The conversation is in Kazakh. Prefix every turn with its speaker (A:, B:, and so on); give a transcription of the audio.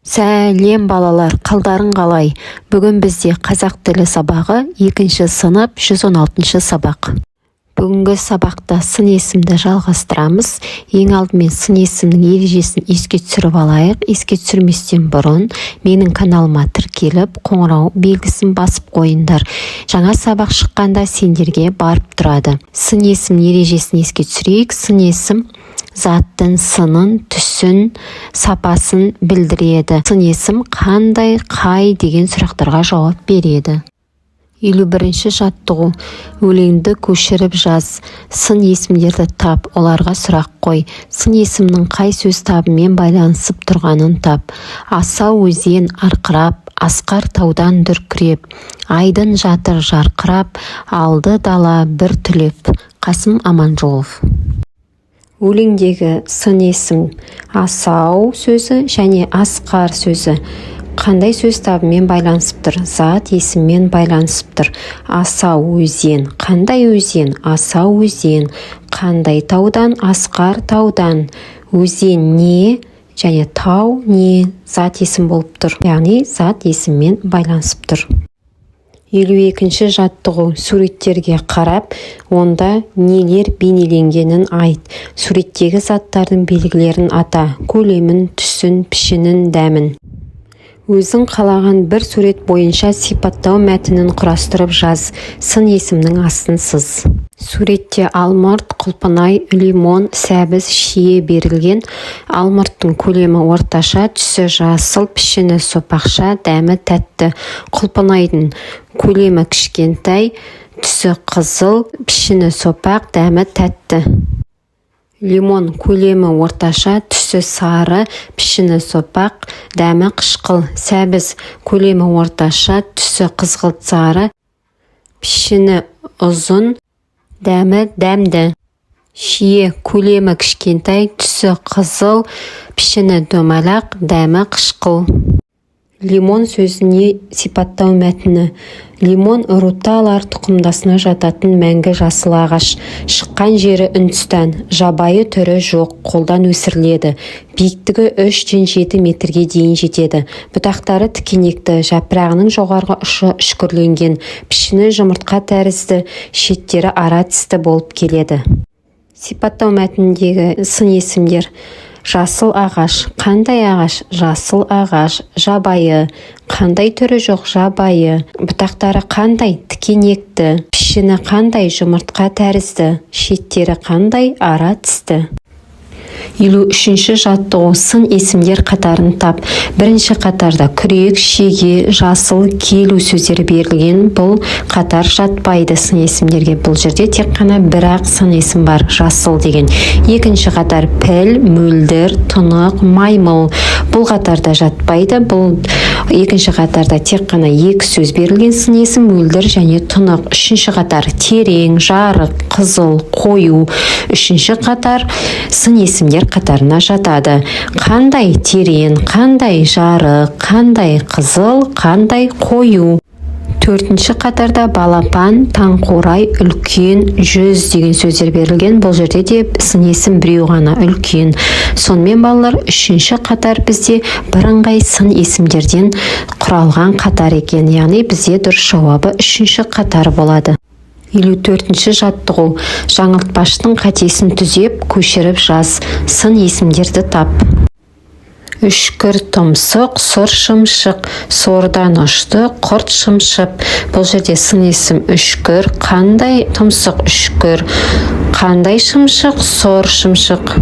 A: Сәлем балалар, қалдарың қалай? Бүгін бізде қазақ тілі сабағы 2 сынып 116 сабақ. Бүгінгі сабақта сын есімді жалғастырамыз. Ең алдымен сын есімнің ережесін еске түсіріп алайық. Еске түсірместен бұрын менің каналыма тіркеліп, қоңырау белгісін басып қойыңдар. Жаңа сабақ шыққанда сендерге барып тұрады. Сын есім ережесін еске түсірейік. Сын есім заттың сынын, түсін, сапасын білдіреді. Сын есім қандай, қай деген сұрақтарға жауап береді. 51-ші жаттығу. Өлеңді көшіріп жаз. Сын есімдерді тап, оларға сұрақ қой. Сын есімнің қай сөз табымен байланысып тұрғанын тап. Асау өзен арқырап, асқар таудан дүркіреп, айдын жатыр жарқырап, алды дала бір түлеп. Қасым Аманжолов. Өлеңдегі сын есім асау сөзі және асқар сөзі қандай сөз табымен байланысып тұр? Зат есіммен байланысып тұр. Асау өзен. Қандай өзен? Асау өзен. Қандай таудан? Асқар таудан. Өзен не? Және тау не? Зат есім болып тұр. Яғни зат есіммен байланысып тұр. 52-ші жаттығу. Суреттерге қарап, онда нелер бейнеленгенін айт. Суреттегі заттардың белгілерін ата. Көлемін, түсін, пішінін, дәмін. Өзің қалаған бір сурет бойынша сипаттау мәтінін құрастырып жаз. Сын есімнің астын сыз. Суретте алмұрт, құлпынай, лимон, сәбіз, шие берілген. Алмұрттың көлемі орташа, түсі жасыл, пішіні сопақша, дәмі тәтті. Құлпынайдың көлемі кішкентай, түсі қызыл, пішіні сопақ, дәмі тәтті. Лимон көлемі орташа, түсі сары, пішіні сопақ, дәмі қышқыл. Сәбіз көлемі орташа, түсі қызғылт сары, пішіні ұзын, дәмі дәмді. Шие көлемі кішкентай, түсі қызыл, пішіні домалақ, дәмі қышқыл. Лимон сөзіне сипаттау мәтіні. Лимон руталар тұқымдасына жататын мәңгі жасыл ағаш. Шыққан жері Үндістан. Жабайы түрі жоқ, қолдан өсіріледі. Биіктігі 3-7 метрге дейін жетеді. Бұтақтары тікенекті, жапырағының жоғарғы ұшы үшкірленген. Пішіні жұмыртқа тәрізді, шеттері ара тісті болып келеді. Сипаттау мәтініндегі сын есімдер. Жасыл ағаш. Қандай ағаш? Жасыл ағаш. Жабайы. Қандай түрі жоқ? Жабайы. Бұтақтары қандай? Тікенекті. Пішіні қандай? Жұмыртқа тәрізді. Шеттері қандай? Ара тісті. 53-ші жаттығу. Сын есімдер қатарын тап. Бірінші қатарда күрек, шеге, жасыл, келу сөздері берілген. Бұл қатар жатпайды сын есімдерге. Бұл жерде тек қана бір-ақ сын есім бар, жасыл деген. Екінші қатар піл, мөлдір, тұнық, маймыл. Бұл қатарда жатпайды. Бұл екінші қатарда тек қана екі сөз берілген сын есім, мөлдір және тұнық. Үшінші қатар терең, жарық, қызыл, қою. Үшінші қатар сын есімдер қатарына жатады. Қандай терең, қандай жарық, қандай қызыл, қандай қою. Төртінші қатарда балапан, таңқурай, үлкен, жүз деген сөздер берілген. Бұл жерде де сын есім біреу ғана, үлкен. Сонымен балалар, үшінші қатар бізде бірыңғай сын есімдерден құралған қатар екен. Яғни бізде дұрыс жауабы үшінші қатар болады. 54-ші жаттығу. Жаңылтпаштың қатесін түзеп, көшіріп жаз. Сын есімдерді тап. Үшкір тұмсық, сұр шымшық, сордан ұшты, құрт шымшып. Бұл жерде сын есім үшкір. Қандай тұмсық? Үшкір. Қандай шымшық? Сор шымшық.